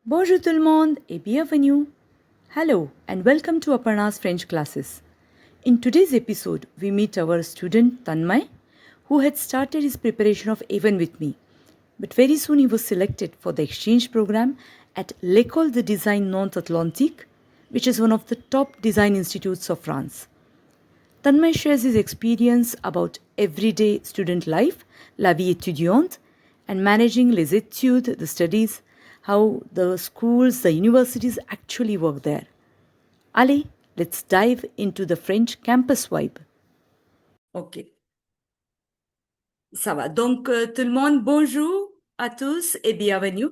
Bonjour tout le monde et bienvenue. Hello and welcome to Aparna's French classes. In today's episode, we meet our student Tanmay, who had started his preparation of A1 with me. But very soon he was selected for the exchange program at l'École de design Nantes Atlantique, which is one of the top design institutes of France. Tanmay shares his experience about everyday student life, la vie étudiante, and managing les études, the studies, how the schools, the universities actually work there. Allez, let's dive into the French campus vibe. Ok, ça va. Donc, tout le monde, bonjour à tous et bienvenue.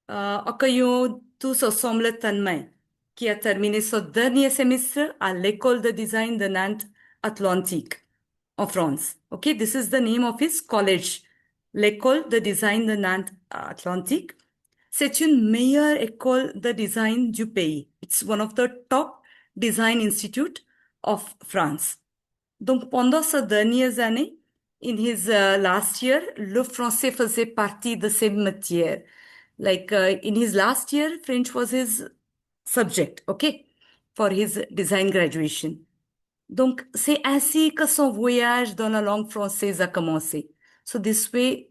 Accueillons tous ensemble Tanmay, qui a terminé son dernier semestre à l'école de design de Nantes Atlantique, en France. Okay, this is the name of his college, l'école de design de Nantes Atlantique. C'est une meilleure école de design du pays. It's one of the top design institute of France. Donc, pendant ces dernières années, in his last year, le français faisait partie de ses matières. Like in his last year, French was his subject, okay, for his design graduation. Donc, c'est ainsi que son voyage dans la langue française a commencé. So this way,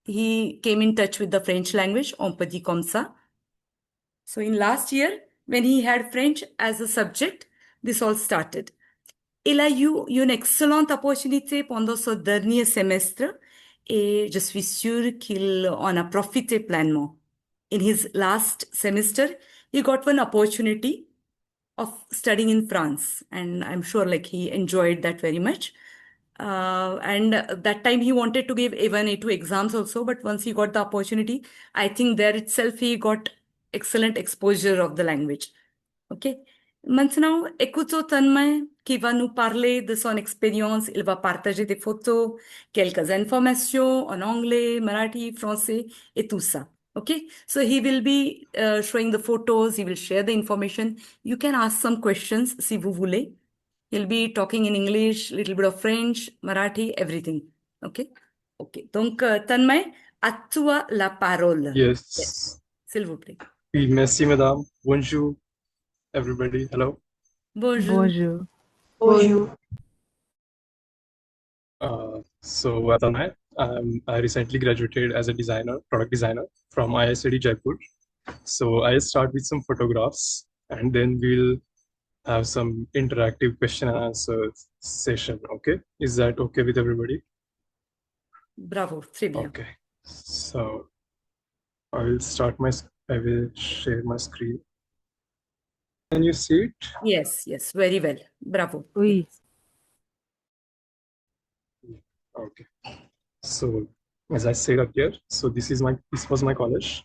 he came in touch with the French language, on peut dire comme ça. So in last year, when he had French as a subject, this all started. Il a eu une excellente opportunité pendant ce dernier semestre et je suis sûre qu'il en a profité pleinement. In his last semester, he got one opportunity of studying in France, and I'm sure like he enjoyed that very much. And that time he wanted to give A1, A2 exams also, but once he got the opportunity, I think there itself he got excellent exposure of the language. OK? Maintenant, écoutons Tanmay qui va nous parler de son expérience. Il va partager des photos, quelques informations en anglais, marathi, français et tout ça. Okay, so he will be showing the photos, he will share the information. You can ask some questions si vous voulez. He'll be talking in English, little bit of French, Marathi, everything. Okay? Okay. Donc, Tanmay, à toi la parole. Yes. Yes. S'il vous plaît. Oui, merci, madame. Bonjour, everybody. Hello. Bonjour. Bonjour. Bonjour. So, Tanmay, I recently graduated as a designer, product designer from IIScD Jaipur. So, I start with some photographs and then we'll have some interactive question and answer session. Okay. Is that okay with everybody? Bravo, très bien. Okay. So, I will share my screen. Can you see it? Yes, yes, very well. Bravo. Oui. Okay. So as I said up here, so this was my college,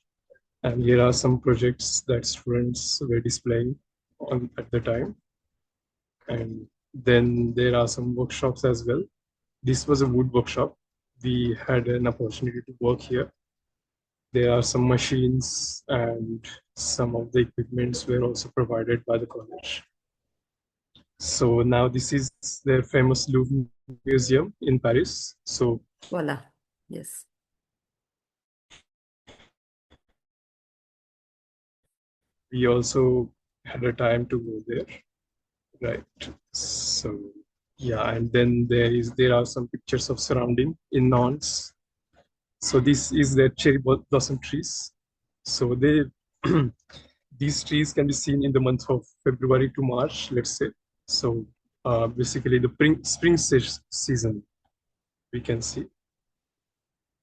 and here are some projects that students were displaying at the time. And then there are some workshops as well. This was a wood workshop. We had an opportunity to work here. There are some machines and some of the equipments were also provided by the college. So now this is their famous Louvre Museum in Paris. So Voilà. Yes. we also had a time to go there, right? So yeah, and then there are some pictures of surrounding in Nantes. So this is the cherry blossom trees. So they these trees can be seen in the month of February to March, let's say. So basically the spring season we can see,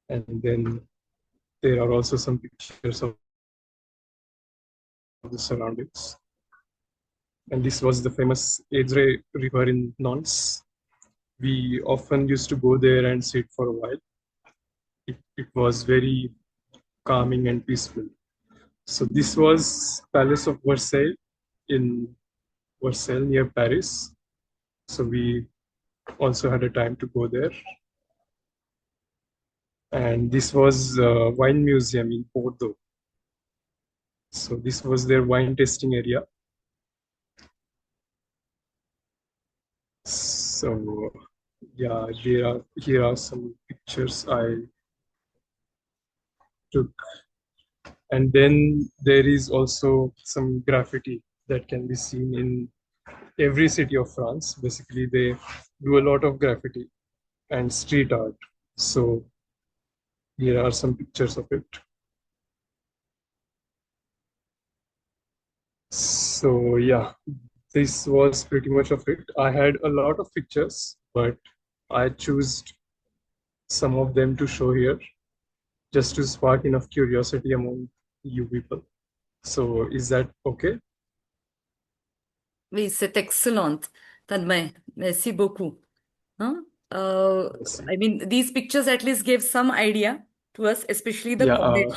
and then there are also some pictures of the surroundings. And this was the famous Edre River in Nantes. We often used to go there and sit for a while. It was very calming and peaceful. So this was Palace of Versailles in Versailles near Paris. So we also had a time to go there. And this was a wine museum in Bordeaux. So this was their wine tasting area. So yeah, here are some pictures I took And then there is also some graffiti that can be seen in every city of France. Basically, they do a lot of graffiti and street art. So here are some pictures of it. So yeah, this was pretty much of it. I had a lot of pictures, but I chose some of them to show here just to spark enough curiosity among you people. So is that okay? Oui, c'est excellent, Tanmay. Merci beaucoup. Huh? Let's see. I mean, these pictures at least gave some idea to us, especially the Yeah, college.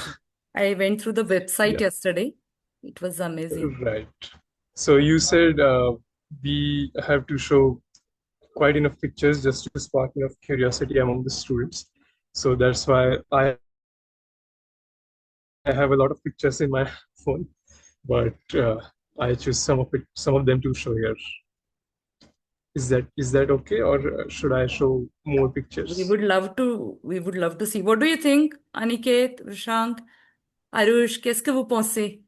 I went through the website yeah, yesterday. It was amazing. right. So you said we have to show quite enough pictures just to spark enough curiosity among the students. So that's why I have a lot of pictures in my phone, but I choose some of them to show here. Is that okay, or should I show more pictures? We would love to see. What do you think, Aniket, Rishank, Arush? Qu'est-ce que vous pensez?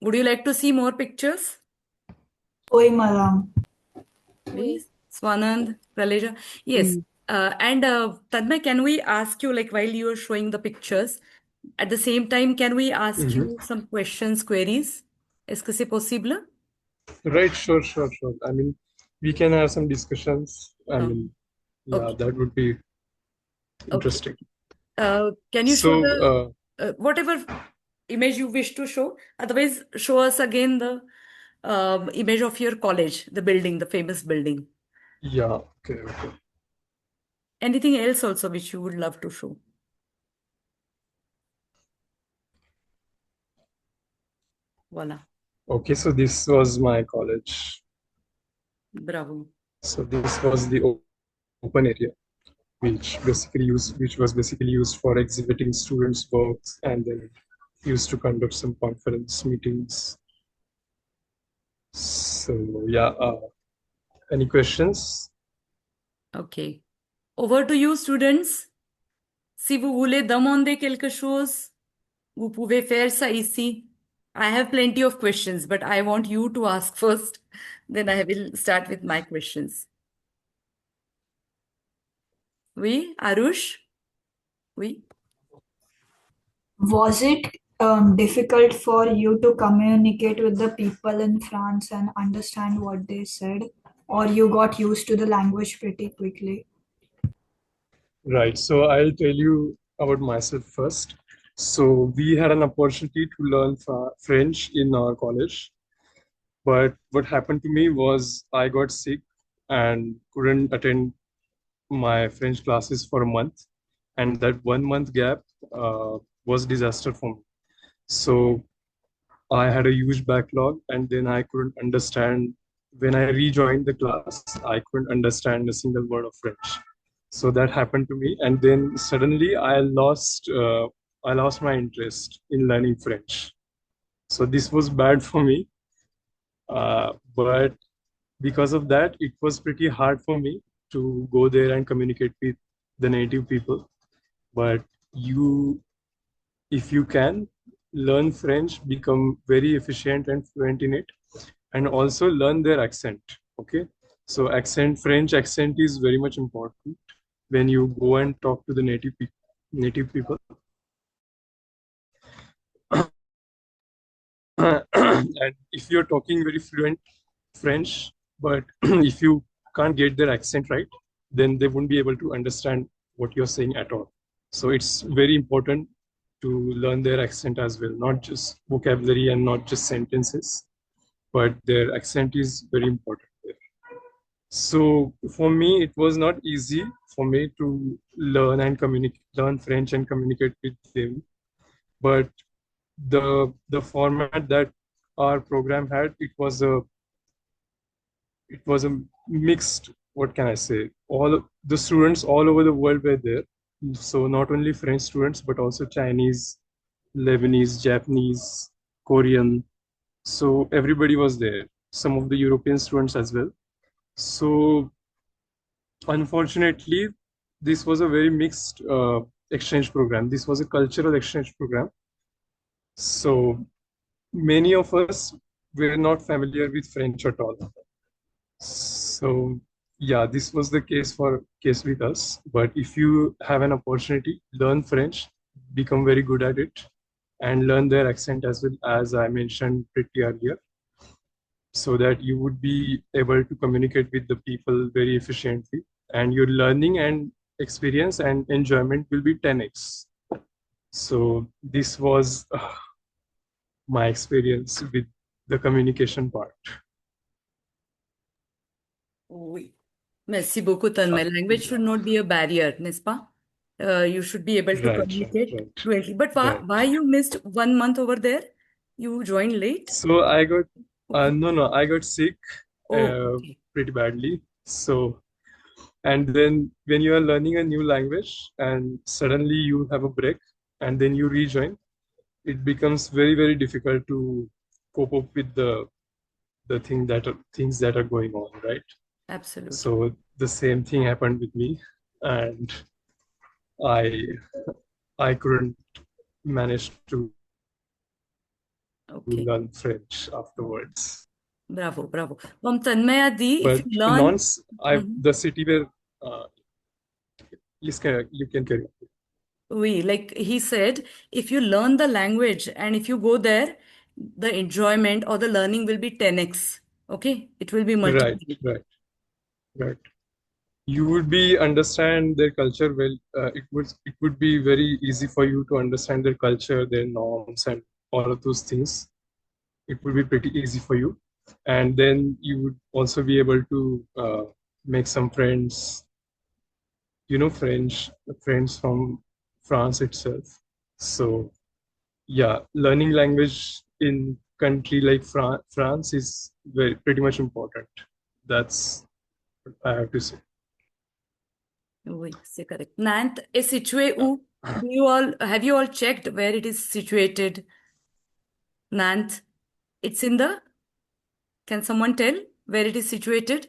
Would you like to see more pictures? Oui, madame. Oui. Swanand, Praleja. Yes. Oui. And Tanmay, can we ask you, like, while you are showing the pictures, at the same time, can we ask Mhm. you some questions, queries? Est-ce que c'est possible? Right, sure, sure, sure. I mean, we can have some discussions. I mean, yeah, Okay. that would be Okay. interesting. Can you show So, the whatever image you wish to show? Otherwise, show us again the image of your college, the building, the famous building. yeah, okay, okay. Anything else also which you would love to show? Voila. Okay, so this was my college. Bravo. So this was the open area, which was basically used for exhibiting students' works and then used to conduct some conference meetings. So yeah, any questions? Ok. Over to you, students. Si vous voulez demander quelque chose, vous pouvez faire ça ici. I have plenty of questions, but I want you to ask first. Then I will start with my questions. Oui, Arush? Oui. Was it difficult for you to communicate with the people in France and understand what they said, or you got used to the language pretty quickly? Right. So I'll tell you about myself first. So we had an opportunity to learn French in our college, but what happened to me was I got sick and couldn't attend my French classes for a month, and that 1 month gap was disaster for me. So I had a huge backlog, and then I couldn't understand. When I rejoined the class, I couldn't understand a single word of French. So that happened to me, and then suddenly I lost my interest in learning French. So this was bad for me, but because of that, it was pretty hard for me to go there and communicate with the native people. But you, if you can learn French, become very efficient and fluent in it, and also learn their accent. Okay, so French accent is very much important when you go and talk to the native people. And if you're talking very fluent French, but if you can't get their accent right, then they won't be able to understand what you're saying at all. So it's very important to learn their accent as well, not just vocabulary and not just sentences, but their accent is very important there. So for me, it was not easy for me to learn French and communicate with them. But the format that our program had, it was a mixed, what can I say? All the students all over the world were there. So not only French students, but also Chinese, Lebanese, Japanese, Korean. So everybody was there. Some of the European students as well. So unfortunately, this was a very mixed exchange program. This was a cultural exchange program. So many of us were not familiar with French at all. So yeah, this was the case with us. But if you have an opportunity, learn French, become very good at it, and learn their accent as well, as I mentioned pretty earlier, so that you would be able to communicate with the people very efficiently, and your learning and experience and enjoyment will be 10x. So this was my experience with the communication part. Oui. Merci beaucoup, Tanmay. Language should not be a barrier, n'est-ce pas? You should be able to Right, communicate right, fluently. But right. why you missed 1 month over there? You joined late? So I got no, I got sick Oh, okay. pretty badly. So, and then when you are learning a new language and suddenly you have a break and then you rejoin, it becomes very, very difficult to cope up with the things that are going on, right? Absolutely. So the same thing happened with me, and I couldn't manage to Okay. learn French afterwards. Bravo, bravo. Tanmay Di, if But you learn, Nantes, the city where you can carry on. oui, like he said, if you learn the language and if you go there, the enjoyment or the learning will be 10x. Okay, it will be Right, multiplied. right, right. You would be understand their culture well. It would be very easy for you to understand their culture, their norms, and all of those things. It would be pretty easy for you, and then you would also be able to make some friends. Friends from France itself. So yeah, learning language in country like France is pretty much important. That's what I have to say. Oui, c'est correct. Nantes est situé où? Have you all checked where it is situated? Nantes. It's in the, can someone tell where it is situated?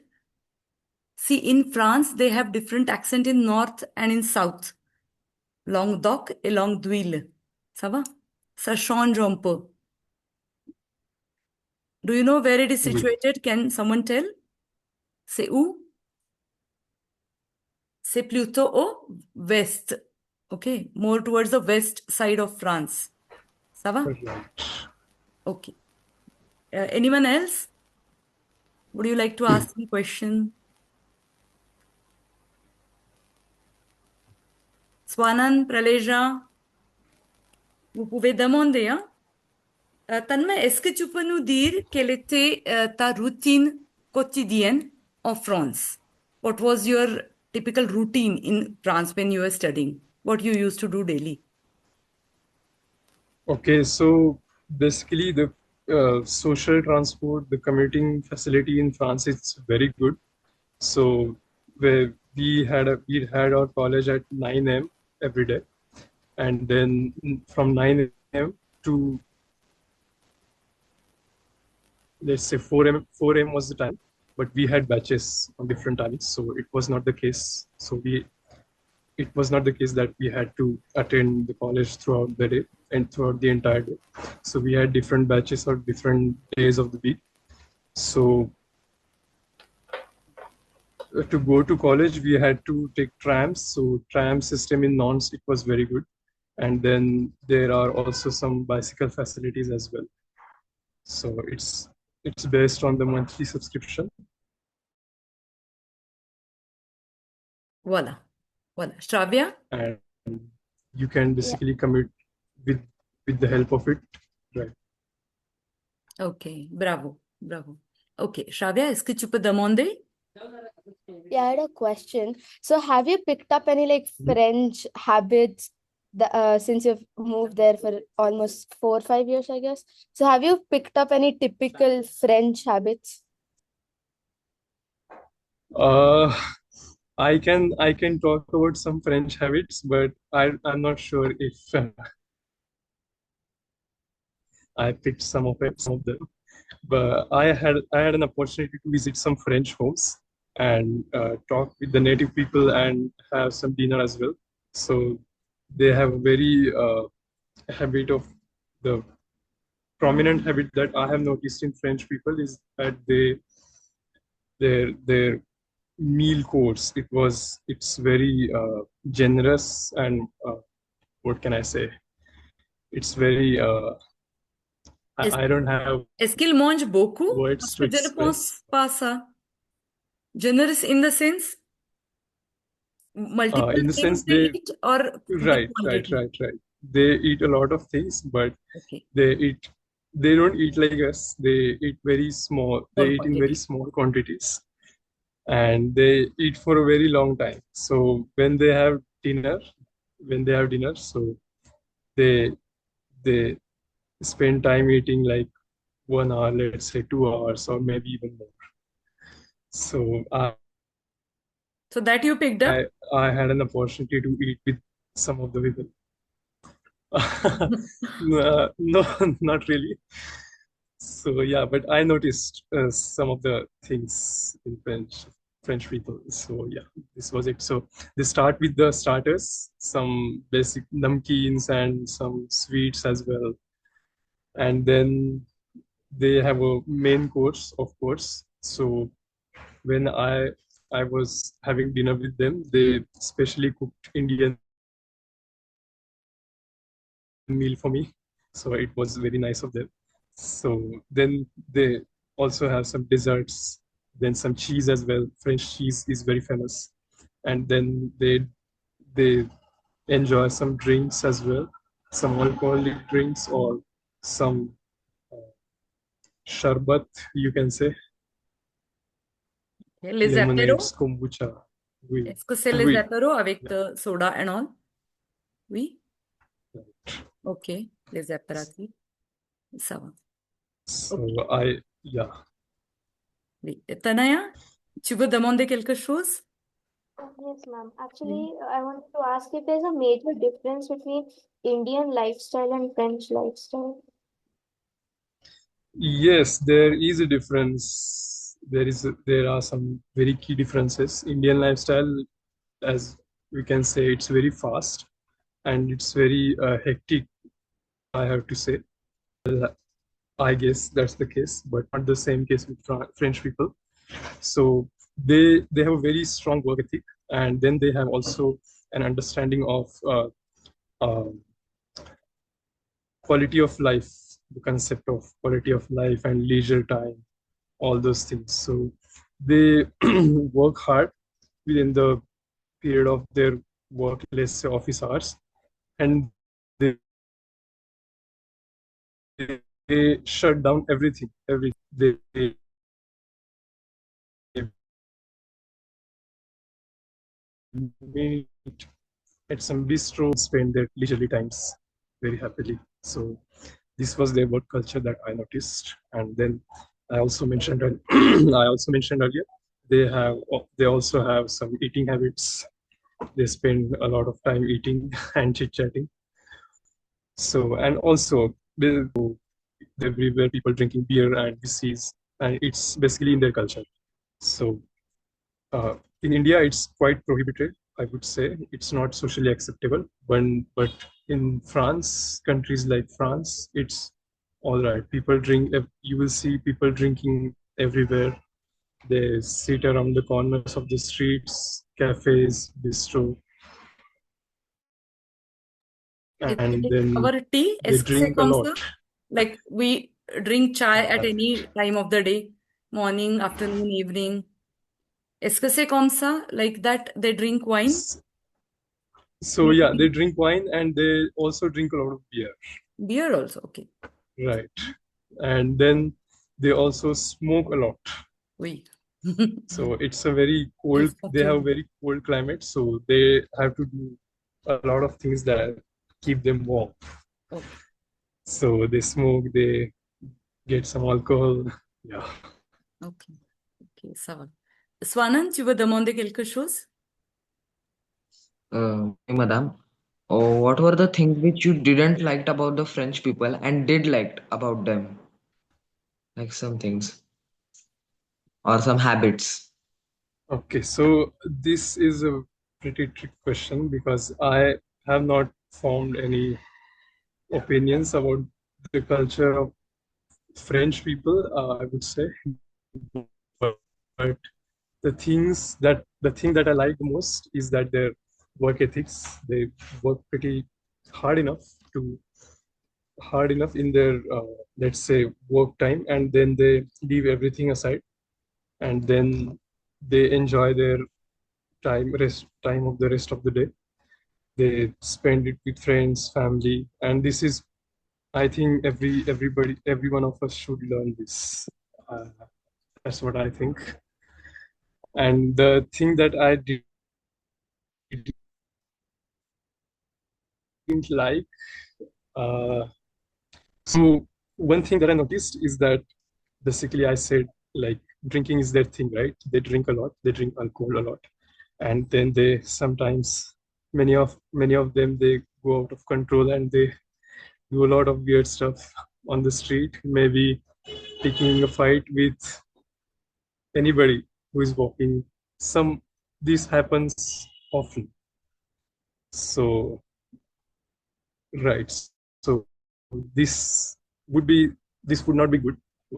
See, in France, they have different accent in north and in south. Languedoc et Languedouile. Ça va? Ça change un peu. Do you know where it is Oui. situated? Can someone tell? C'est où? C'est plutôt au west. Okay, more towards the west side of France. Ça va? Right. Okay. Anyone else? Would you like to ask me a question? Swanan, Praleja, vous pouvez demander, hein? Tanmay, est-ce que tu peux nous dire quelle était ta routine quotidienne en France? What was your typical routine in France when you were studying? What you used to do daily? Okay, so basically the social transport, the commuting facility in France is very good. So we had our college at 9 a.m. every day, and then from 9 a.m. to let's say 4 a.m. was the time, but we had batches on different times, so it was not the case. It was not the case that we had to attend the college throughout the day and throughout the entire day. So we had different batches or different days of the week. So to go to college, we had to take trams. So tram system in Nantes, it was very good. And then there are also some bicycle facilities as well. So it's based on the monthly subscription. Voilà. Voilà. Shravya? And you can basically commute with the help of it. Right. Okay. Bravo. Bravo. Okay. Shravya, est-ce que tu peux demander? Yeah, I had a question. So have you picked up any like French habits since you've moved there for almost 4 or 5 years, I guess? So have you picked up any typical French habits? I can talk about some French habits, but I'm not sure if I picked some of them. But I had an opportunity to visit some French homes and talk with the native people and have some dinner as well. So they have a very habit of the prominent habit that I have noticed in French people is that their meal course, it's very generous, and what can I say? It's very Est- I don't have Est-ce qu'il mange beaucoup? words Parce to que je ne pense express. pas ça. Generous in the sense, multiple In the things sense they they eat or big right. quantity? They eat a lot of things, but Okay, they don't eat like us. They eat very small. They small eat in very quantity. small quantities, and they eat for a very long time. So when they have dinner, so they they spend time eating like 1 hour, let's say 2 hours, or maybe even more. So So that you picked up? I had an opportunity to eat with some of the people. No, not really. So yeah, but I noticed some of the things in French people. So yeah, this was it. So they start with the starters, some basic namkeens and some sweets as well, and then they have a main course, of course. So when I was having dinner with them, they specially cooked Indian meal for me. So it was very nice of them. So then they also have some desserts, then some cheese as well. French cheese is very famous. And then they enjoy some drinks as well, some alcoholic drinks or some sharbat, you can say, Okay, les lemonades, apéros? kombucha. Oui, Est-ce que c'est les oui. apéros avec Yeah. the soda and all? Oui? Ok, les apéritifs. Ça va. So Ok. yeah. Oui. Et Tanaya, tu veux demander quelque chose? Yes, ma'am. Actually, I wanted to ask if there's a major difference between Indian lifestyle and French lifestyle. Yes, there is a difference. There are some very key differences. Indian lifestyle, as we can say, it's very fast and it's very hectic, I have to say. I guess that's the case, but not the same case with French people. So they have a very strong work ethic, and then they have also an understanding of um, quality of life, the concept of quality of life and leisure time, all those things. So they work hard within the period of their work, let's say office hours, and they, they shut down everything. They meet at some bistro, spend their leisurely times very happily. So this was their work culture that I noticed. And then I also mentioned earlier, they also have some eating habits. They spend a lot of time eating and chit-chatting. So, and also everywhere people drinking beer and whiskeys, and it's basically in their culture. So in India, it's quite prohibited. I would say it's not socially acceptable. But in France, countries like France, it's all right. People drink. You will see people drinking everywhere. They sit around the corners of the streets, cafes, bistro, It's and like then our tea, they est-ce que c'est drink a comme lot. ça? Like we drink chai at Uh, any time of the day, morning, afternoon, evening. Est-ce que c'est comme ça? Like that they drink wine? so yeah, they drink wine and they also drink a lot of beer. Beer also, okay. Right. And then they also smoke a lot. Oui. So it's a very cold, they have a very cold climate. So they have to do a lot of things that keep them warm. Okay. So they smoke, they get some alcohol. Yeah. Ok, ok, ça va. Swanan, tu veux demander quelque chose? Madam, what were the things which you didn't liked about the French people and did liked about them? Like some things or some habits. Okay, so this is a pretty trick question because I have not formed any opinions about the culture of French people, I would say, but the thing that I like the most is that their work ethics. They work pretty hard enough to hard enough in their let's say work time, and then they leave everything aside, and then they enjoy their time of the rest of the day. They spend it with friends, family, and this is, I think, every one of us should learn this. uh, that's what I think. And the thing that I didn't like, uh, so one thing that I noticed is that basically I said, like, drinking is their thing, right? They drink a lot, they drink alcohol a lot, and then they sometimes, many of them, they go out of control and they do a lot of weird stuff on the street, maybe picking a fight with anybody who is walking. This happens often. So right, so this this would not be good,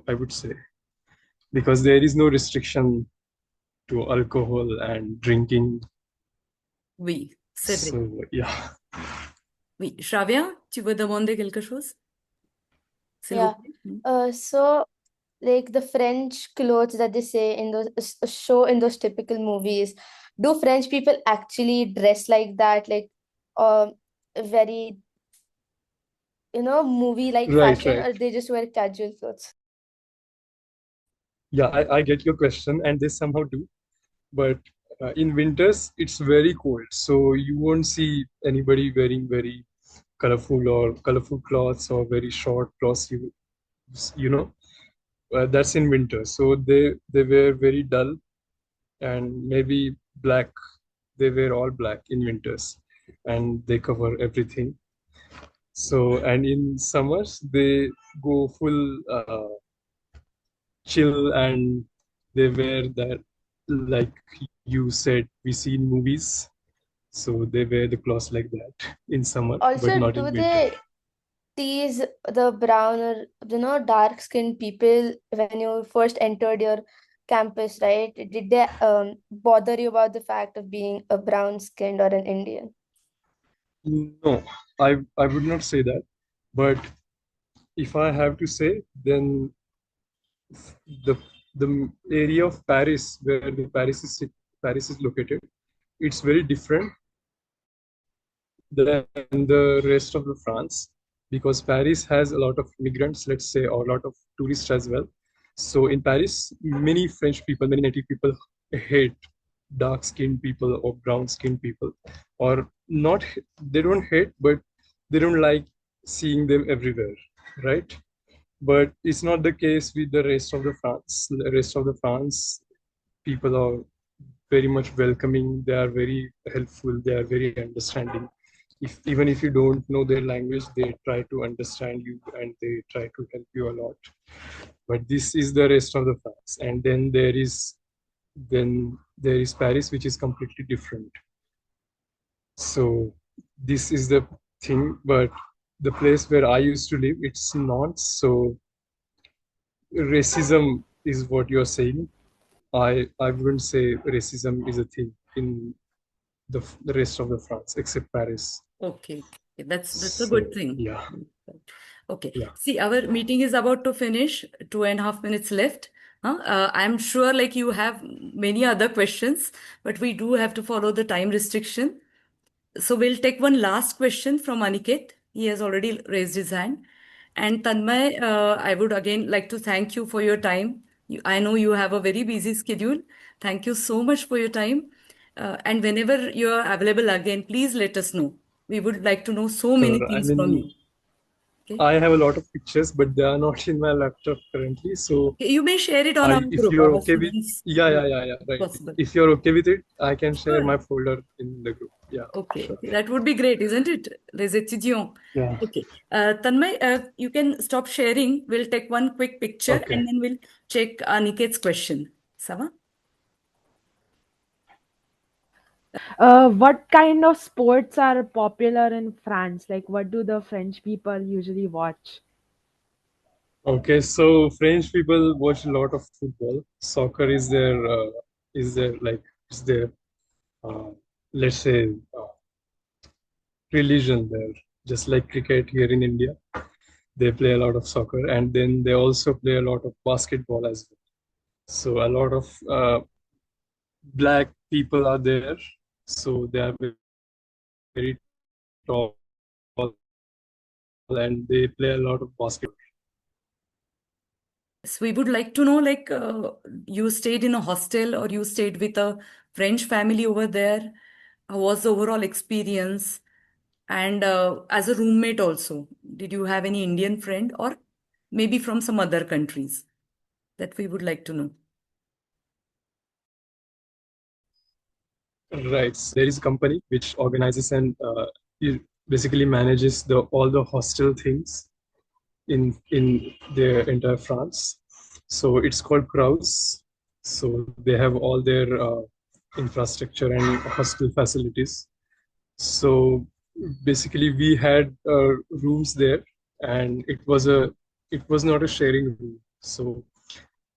I would say, because there is no restriction to alcohol and drinking. Oui, c'est vrai. So yeah. Oui, Shravya, tu veux demander quelque chose? S'il vous Yeah. plaît. So like the French clothes that they say in those show in those typical movies, do French people actually dress like that, like very movie like Right, fashion, right. or they just wear casual clothes? Yeah, I get your question, and they somehow do. But in winters, it's very cold, so you won't see anybody wearing very colorful cloths or very short cloths. You know, that's in winter. So they wear very dull and maybe black. They wear all black in winters, and they cover everything. So, and in summers, they go full chill, and they wear that, like you said, we see in movies. So they wear the clothes like that in summer, but Also, not do in winter. they tease the brown or dark skinned people when you first entered your campus, right? Did they bother you about the fact of being a brown skinned or an Indian? No, I would not say that. But if I have to say, then the the area of Paris where Paris is located, it's very different than the rest of the France, because Paris has a lot of immigrants, let's say, or a lot of tourists as well. So in Paris, many French people, many native people hate dark-skinned people or brown-skinned people, or not. They don't hate, but they don't like seeing them everywhere, right? But it's not the case with the rest of the France. The rest of the France, people are very much welcoming. They are very helpful. They are very understanding. Even if you don't know their language, they try to understand you and they try to help you a lot. But this is the rest of the France, and then there is Paris, which is completely different. So this is the thing. But the place where I used to live, it's not. So racism is what you're saying. I wouldn't say racism is a thing in the rest of the France except Paris. Okay, that's a So good thing. yeah, Okay. yeah. See, our meeting is about to finish. 2.5 minutes left. I'm sure like you have many other questions, but we do have to follow the time restriction. So we'll take one last question from Aniket. He has already raised his hand. And Tanmay, I would again like to thank you for your time. I know you have a very busy schedule. Thank you so much for your time. And whenever you're available again, please let us know. We would like to know so many Sure. I things from you. mean, Okay. I have a lot of pictures, but they are not in my laptop currently. So Okay, you may share it on our if group, you're our okay with, students yeah, group, right. possible. If you're okay with it, I can share Sure. my folder in the group. Yeah, Okay, sure. okay, that would be great, isn't it? Les étudiants. Yeah. Okay. Tanmay, you can stop sharing. We'll take one quick picture Okay. and then we'll check Aniket's question. Sama? What kind of sports are popular in France? Like, what do the French people usually watch? Okay, so French people watch a lot of football. Soccer is their like is their uh, let's say religion there. Just like cricket here in India, they play a lot of soccer, and then they also play a lot of basketball as well. So a lot of black people are there. So they are very tall and they play a lot of basketball. So we would like to know, like, you stayed in a hostel or you stayed with a French family over there. How was the overall experience? And as a roommate also, did you have any Indian friend or maybe from some other countries? That we would like to know. Right. So there is a company which organizes and it basically manages the all the hostel things in the entire France. So it's called Kraus. So they have all their infrastructure and hostel facilities. So basically, we had rooms there, and it was not a sharing room. So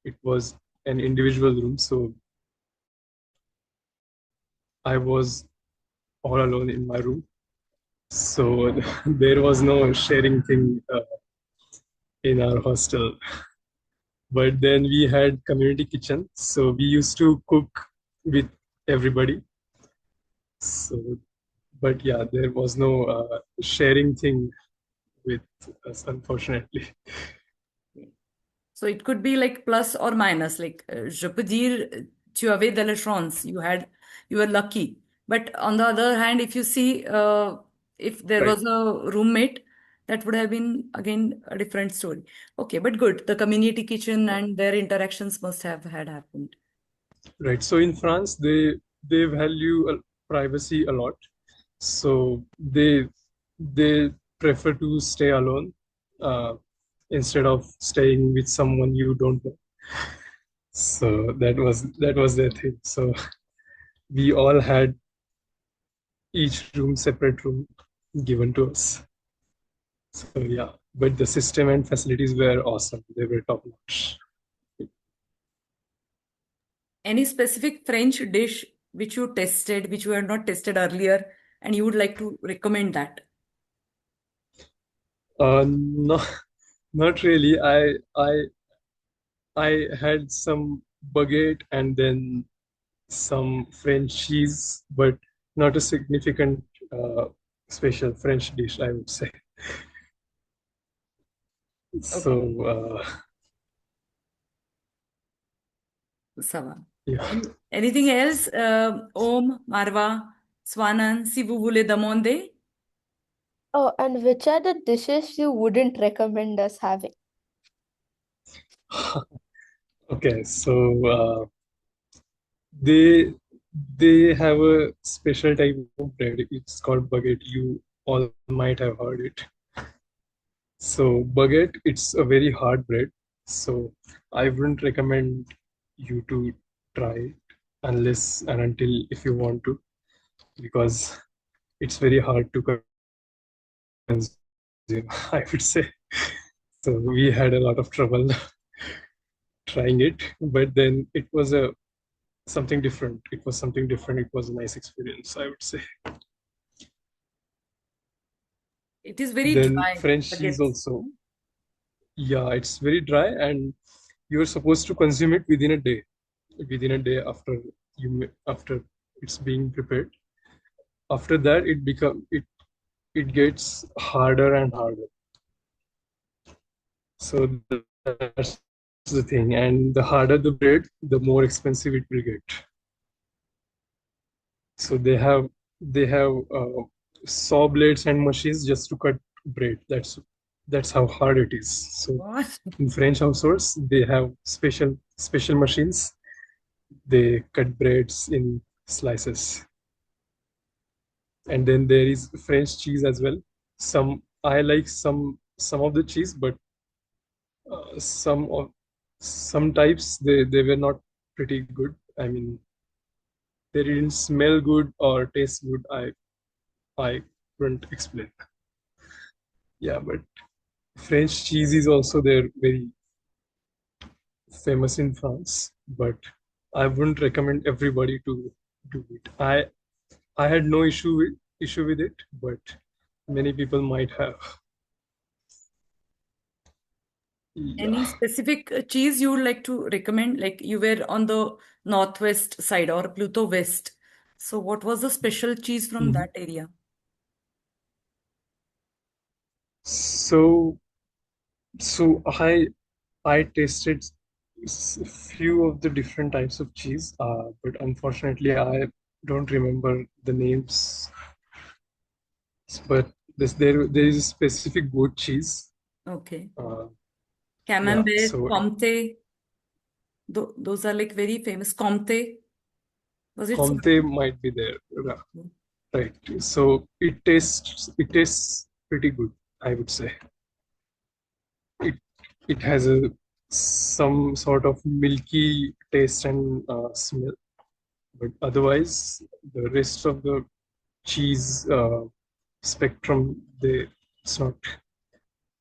it was an individual room. So I was all alone in my room. So there was no sharing thing in our hostel. But then we had community kitchen, so we used to cook with everybody. So, but yeah, there was no sharing thing with us, unfortunately. So it could be like plus or minus. Like, je peux dire, tu avais de la chance. You were lucky. But on the other hand, if you see, if there Right, was a roommate, that would have been again a different story. Okay, but good. The community kitchen and their interactions must have had happened. right. So in France, they value privacy a lot. So they prefer to stay alone instead of staying with someone you don't know. So that was their thing. So we all had each room separate room given to us. So yeah, but the system and facilities were awesome. They were top notch. Any specific French dish which you tested, which you had not tested earlier, and you would like to recommend that? No, not really. I had some baguette and then some French cheese, but not a significant uh, special French dish, I would say. So Okay. Ça va. yeah. Anything else? Om, Marwa, Swanan, si vous voulez demander? Oh, and which are the dishes you wouldn't recommend us having? Okay, so they they have a special type of bread. It's called baguette. You all might have heard it. So baguette, it's a very hard bread. So I wouldn't recommend you to try it unless and until if you want to, because it's very hard to consume, I would say. So we had a lot of trouble trying it, but then it was a something different. It was something different. It was a nice experience, I would say. It is very Then dry, French cheese baguettes. also. Yeah, it's very dry, and you're supposed to consume it within a day. Within a day after after it's being prepared. After that, it gets harder and harder. So that's the thing. And the harder the bread, the more expensive it will get. So they have saw blades and machines just to cut bread. That's how hard it is. So What? in French households, they have special machines. They cut breads in slices. And then there is French cheese as well. Some I like some of the cheese, but some of some types they were not pretty good. I mean, they didn't smell good or taste good. I couldn't explain. Yeah, but French cheese is also there, very famous in France, but I wouldn't recommend everybody to do it. I had no issue with it, but many people might have. Any Yeah. specific cheese you would like to recommend? Like you were on the northwest side or Pluto West. So what was the special cheese from Mhm. that area? So I tasted few of the different types of cheese, but unfortunately I don't remember the names. But there is a specific goat cheese. Okay. Uh, yeah. Camembert, So Comté. Those are like very famous. Comté. Was it so? Comté might be there. Yeah, right. So it tastes pretty good, I would say. It it has a some sort of milky taste and smell, but otherwise the rest of the cheese spectrum, it's not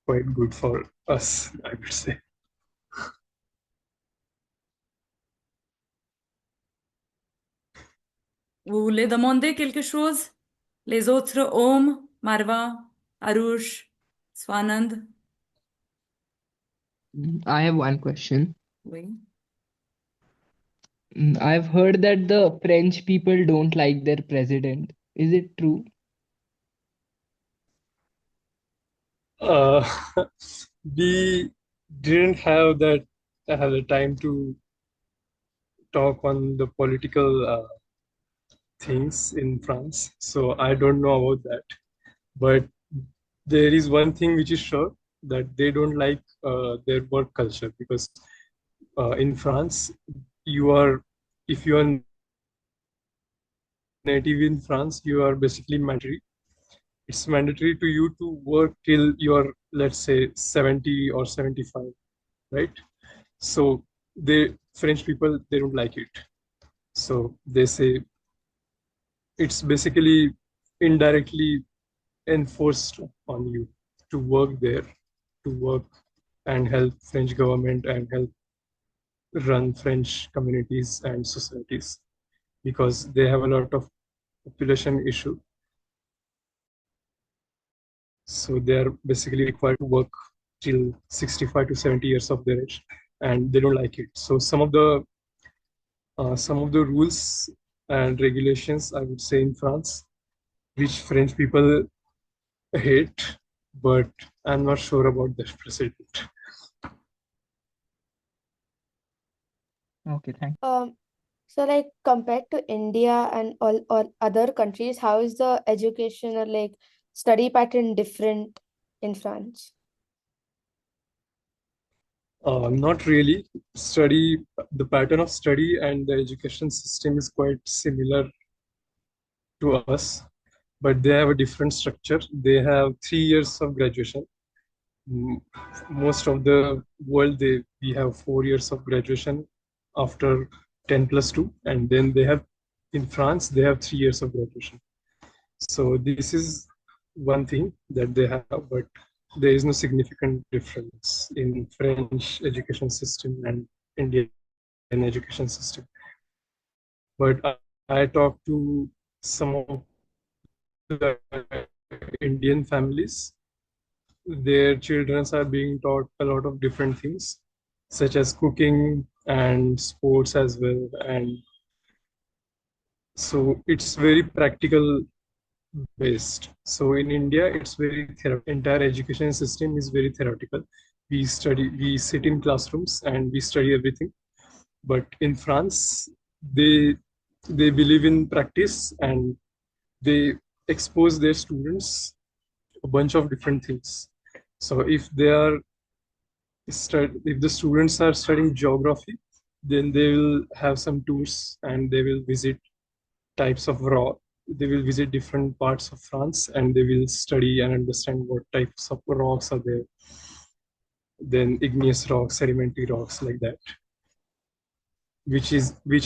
quite good for us, I would say. Vous voulez demander quelque chose? Les autres, Om, Marwa, Arush, Swanand. I have one question. Oui. I've heard that the French people don't like their president. Is it true? Uh, we didn't have the time to talk on the political things in France, so I don't know about that. But there is one thing which is sure, that they don't like their work culture, because in France, you are if you are native in France, you are basically mandatory. It's mandatory to you to work till you're, let's say, 70 or 75, right? So French people, they don't like it. So they say it's basically indirectly enforced on you to work there, to work and help French government and help run French communities and societies, because they have a lot of population issue. So they are basically required to work till 65 to 70 years of their age, and they don't like it. So some of the rules and regulations, I would say, in France, which French people hate, but I'm not sure about the president. Okay, thanks. So like compared to India and all other countries, how is the education or like study pattern different in France? Not really. The pattern of study and the education system is quite similar to us, but they have a different structure. They have 3 years of graduation. Most of the world, we have 4 years of graduation after 10 plus 2, and then in France, they have 3 years of graduation. So this is one thing that they have, but there is no significant difference in French education system and Indian education system. But I talked to some of the Indian families. Their children are being taught a lot of different things, such as cooking and sports as well. And so it's very practical based. So in India, it's very entire education system is very theoretical. We sit in classrooms and we study everything. But in France, they believe in practice, and they expose their students a bunch of different things. So if the students are studying geography, then they will have some tours and they will visit types of rock. They will visit different parts of France and they will study and understand what types of rocks are there. Then igneous rocks, sedimentary rocks, like that, which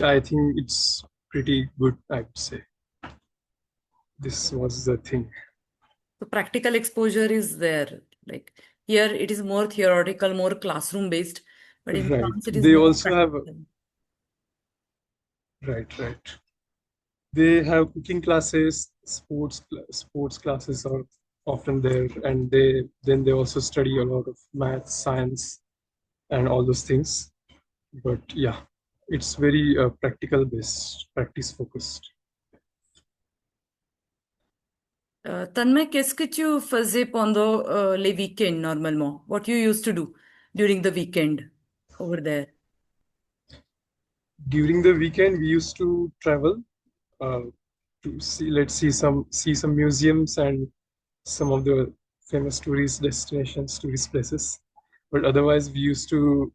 I think it's pretty good, I would say. This was the thing. So practical exposure is there. Like Here it is more theoretical, more classroom based, but in Right. France it is They more also have, practical. right. They have cooking classes, sports classes are often there, and they also study a lot of math, science, and all those things. But yeah, it's very practical based, practice focused. Tanmay, qu'est-ce que tu faisais pendant les week-ends normalement? What you used to do during the weekend over there? During the weekend, we used to travel uh, to see some museums and some of the famous tourist destinations, tourist places. But otherwise, we used to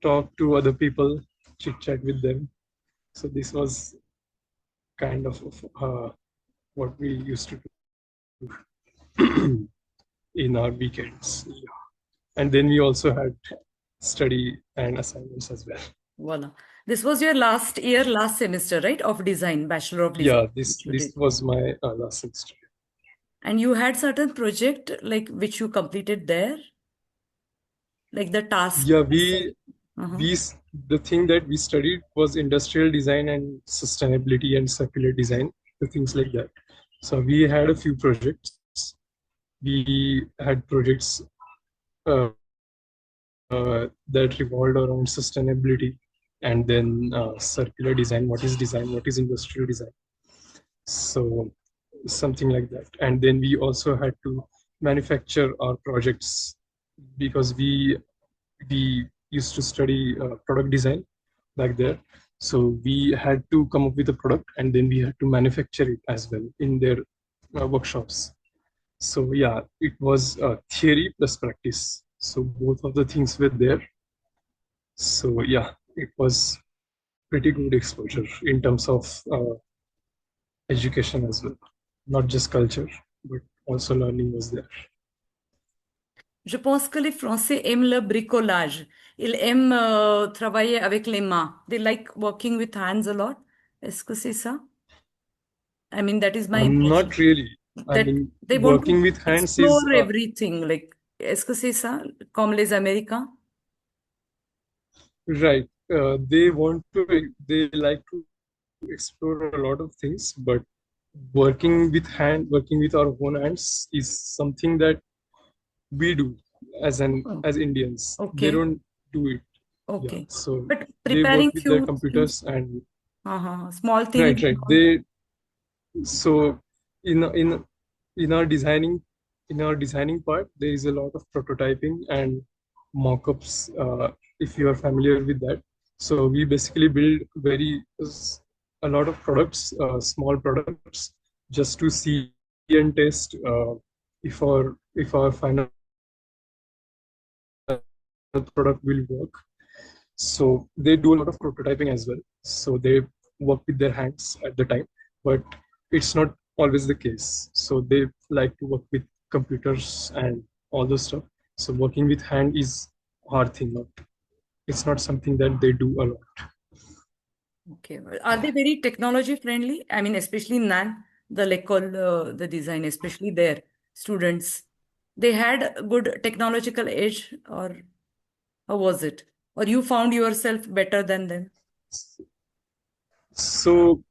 talk to other people, chit chat with them. So this was kind of what we used to do in our weekends. Yeah. And then we also had study and assignments as well. Voila. This was your last year, last semester, right? Of design, Bachelor of Yeah, Design, this which you this did. was my last semester. And you had certain project like which you completed there, like the task. Yeah, Uh-huh. the thing that we studied was industrial design and sustainability and circular design, the things like that. So we had a few projects. We had projects uh, that revolved around sustainability, and then circular design. What is design? What is industrial design? So something like that. And then we also had to manufacture our projects because we used to study product design back there. So we had to come up with a product, and then we had to manufacture it as well in their workshops. So yeah, it was theory plus practice. So both of the things were there. So yeah, it was pretty good exposure in terms of education as well. Not just culture, but also learning was there. Je pense que les Français aiment le bricolage. Ils aiment travailler avec les mains. They like working with hands a lot. Est-ce que c'est ça? I mean, that is my impression. Not really. I That mean, they want working to with hands is explore everything. Like, est-ce que c'est ça? Comme les Américains? right. They like to explore a lot of things, but working with our own hands is something that we do as Indians. They Okay. don't do it. Yeah. Okay. So But they preparing work with their few computers things, and small things. right. So in in in our designing part, there is a lot of prototyping and mock-ups, if you are familiar with that. So we basically build a lot of products, small products, just to see and test if our final product will work. So they do a lot of prototyping as well. So they work with their hands at the time, but it's not always the case. So they like to work with computers and all those stuff. So working with hand is hard thing. It's not something that they do a lot. Okay. Are they very technology friendly? I mean, especially in Nantes, the l'école, the design, especially their students, they had a good technological edge, or how was it? Or you found yourself better than them? So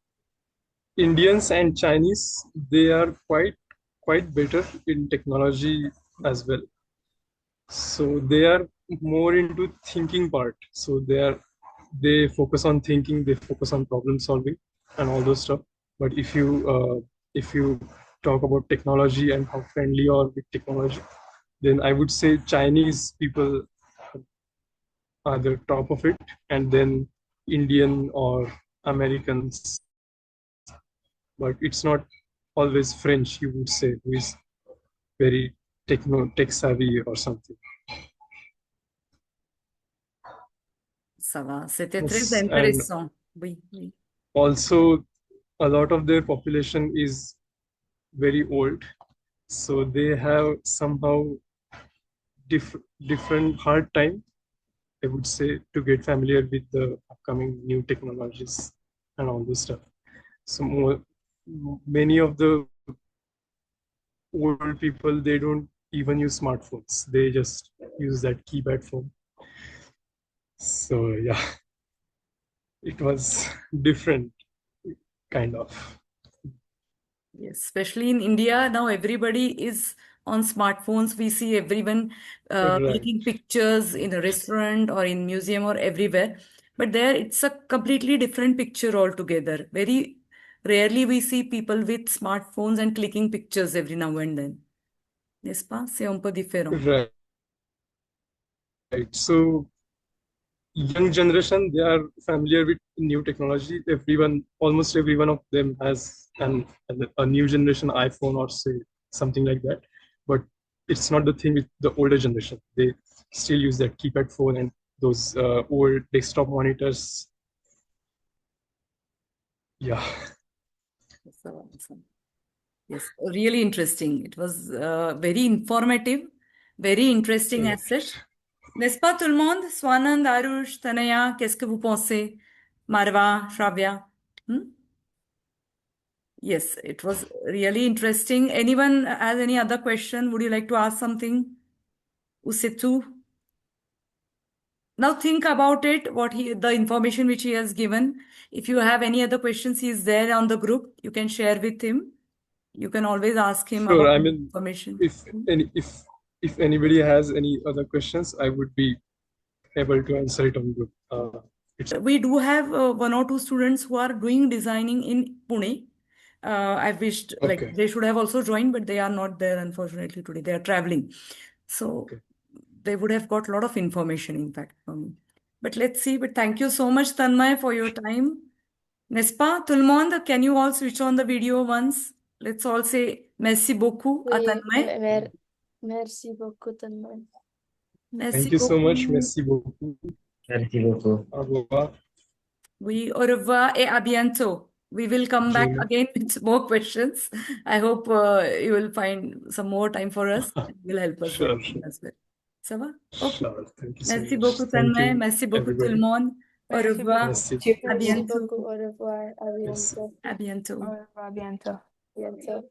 Indians and Chinese, they are quite better in technology as well. So they are more into thinking part. So they focus on thinking, they focus on problem solving and all those stuff. But if you talk about technology and how friendly you are with technology, then I would say Chinese people are the top of it, and then Indian or Americans. But it's not always French, you would say, who is very tech savvy or something. Ça va, c'était très Yes, and intéressant. Oui, oui. also a lot of their population is very old, so they have somehow different hard time, I would say, to get familiar with the upcoming new technologies and all this stuff. So many of the old people, they don't even use smartphones. They just use that keypad phone. So yeah, it was different, kind of. Yes, especially in India, now everybody is on smartphones. We see everyone Right. clicking pictures in a restaurant or in museum or everywhere. But there, it's a completely different picture altogether. Very rarely we see people with smartphones and clicking pictures every now and then. N'est-ce pas? C'est un peu différent. Right. So young generation, they are familiar with new technology. Almost every one of them has a new generation iPhone or say something like that. But it's not the thing with the older generation. They still use that keypad phone and those old desktop monitors. Yeah. So awesome. Yes, really interesting. It was very informative, very interesting as such. N'est-ce pas tout le monde? Swanand, Arush, Tanaya, qu'est-ce que vous pensez? Marwa, Shravya? Hmm? Yes, it was really interesting. Anyone has any other question? Would you like to ask something? Ou c'est tout? Now think about it, the information which he has given. If you have any other questions, he is there on the group. You can share with him. You can always ask him Sure. about I mean, information. if anybody has any other questions, I would be able to answer it on group. We do have one or two students who are doing designing in Pune. I wished like they should have also joined, but they are not there unfortunately today. They are traveling. So they would have got a lot of information, in fact, from me. But let's see. But thank you so much, Tanmay, for your time. N'est-ce pas, tout le monde? Can you all switch on the video once? Let's all say merci beaucoup à Oui, Tanmay. merci beaucoup, Tanmay. Merci Thank you so much. beaucoup. Merci beaucoup. Merci beaucoup. Au revoir. Oui, au revoir et à bientôt. We will come back again with more questions. I hope you will find some more time for us and will help us Sure. as well. Ça va? Okay. Sure. Thank you so Merci much. beaucoup, Thank Tanmay. you, Merci beaucoup, tout le everybody. monde. Au Merci revoir. Merci. À Merci bientôt. beaucoup, au revoir, à Merci. bientôt. À bientôt. Au revoir, à bientôt. Bientôt.